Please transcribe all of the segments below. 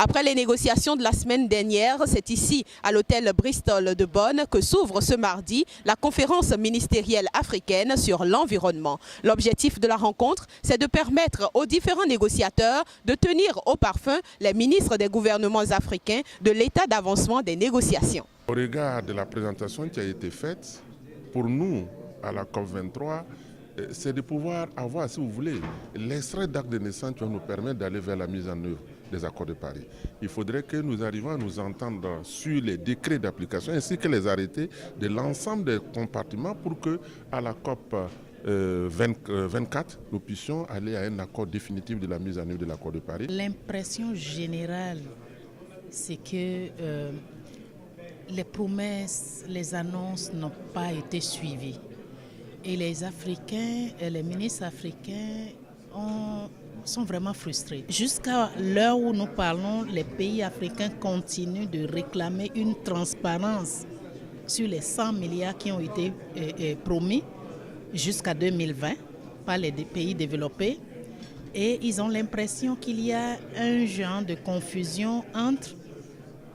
Après les négociations de la semaine dernière, c'est ici, à l'hôtel Bristol de Bonn, que s'ouvre ce mardi la conférence ministérielle africaine sur l'environnement. L'objectif de la rencontre, c'est de permettre aux différents négociateurs de tenir au parfum les ministres des gouvernements africains de l'état d'avancement des négociations. Au regard de la présentation qui a été faite, pour nous, à la COP23, c'est de pouvoir avoir, si vous voulez, l'extrait d'acte de naissance qui va nous permettre d'aller vers la mise en œuvre des accords de Paris. Il faudrait que nous arrivions à nous entendre sur les décrets d'application ainsi que les arrêtés de l'ensemble des compartiments pour que, à la COP 24, nous puissions aller à un accord définitif de la mise en œuvre de l'accord de Paris. L'impression générale, c'est que les promesses, les annonces n'ont pas été suivies. Et les Africains, les ministres africains sont vraiment frustrés. Jusqu'à l'heure où nous parlons, les pays africains continuent de réclamer une transparence sur les 100 milliards qui ont été promis jusqu'à 2020 par les pays développés. Et ils ont l'impression qu'il y a un genre de confusion entre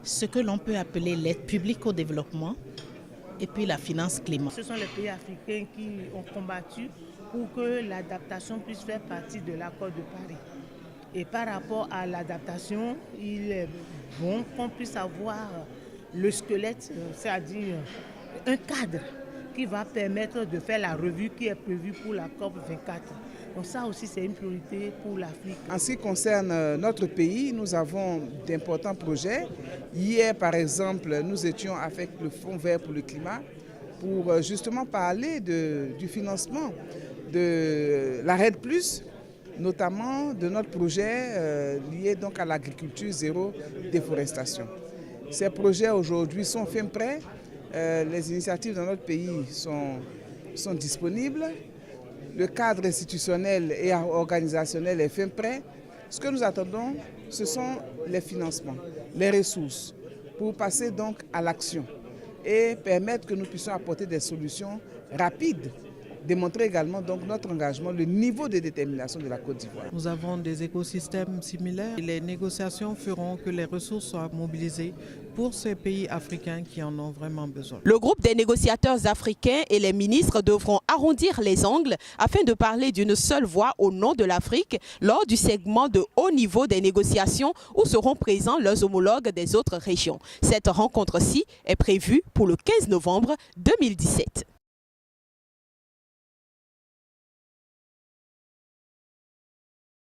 ce que l'on peut appeler l'aide publique au développement et puis la finance climat. Ce sont les pays africains qui ont combattu pour que l'adaptation puisse faire partie de l'accord de Paris. Et par rapport à l'adaptation, il est bon qu'on puisse avoir le squelette, c'est-à-dire un cadre qui va permettre de faire la revue qui est prévue pour la COP24. Donc ça aussi, c'est une priorité pour l'Afrique. En ce qui concerne notre pays, nous avons d'importants projets. Hier, par exemple, nous étions avec le Fonds vert pour le climat pour justement parler du financement de la RED+, notamment de notre projet lié donc à l'agriculture zéro déforestation. Ces projets aujourd'hui sont fin prêts. Les initiatives dans notre pays sont disponibles. Le cadre institutionnel et organisationnel est fin prêt. Ce que nous attendons, ce sont les financements, les ressources, pour passer donc à l'action et permettre que nous puissions apporter des solutions rapides, démontrer également donc notre engagement, le niveau de détermination de la Côte d'Ivoire. Nous avons des écosystèmes similaires. Les négociations feront que les ressources soient mobilisées pour ces pays africains qui en ont vraiment besoin. Le groupe des négociateurs africains et les ministres devront arrondir les angles afin de parler d'une seule voix au nom de l'Afrique lors du segment de haut niveau des négociations où seront présents leurs homologues des autres régions. Cette rencontre-ci est prévue pour le 15 novembre 2017.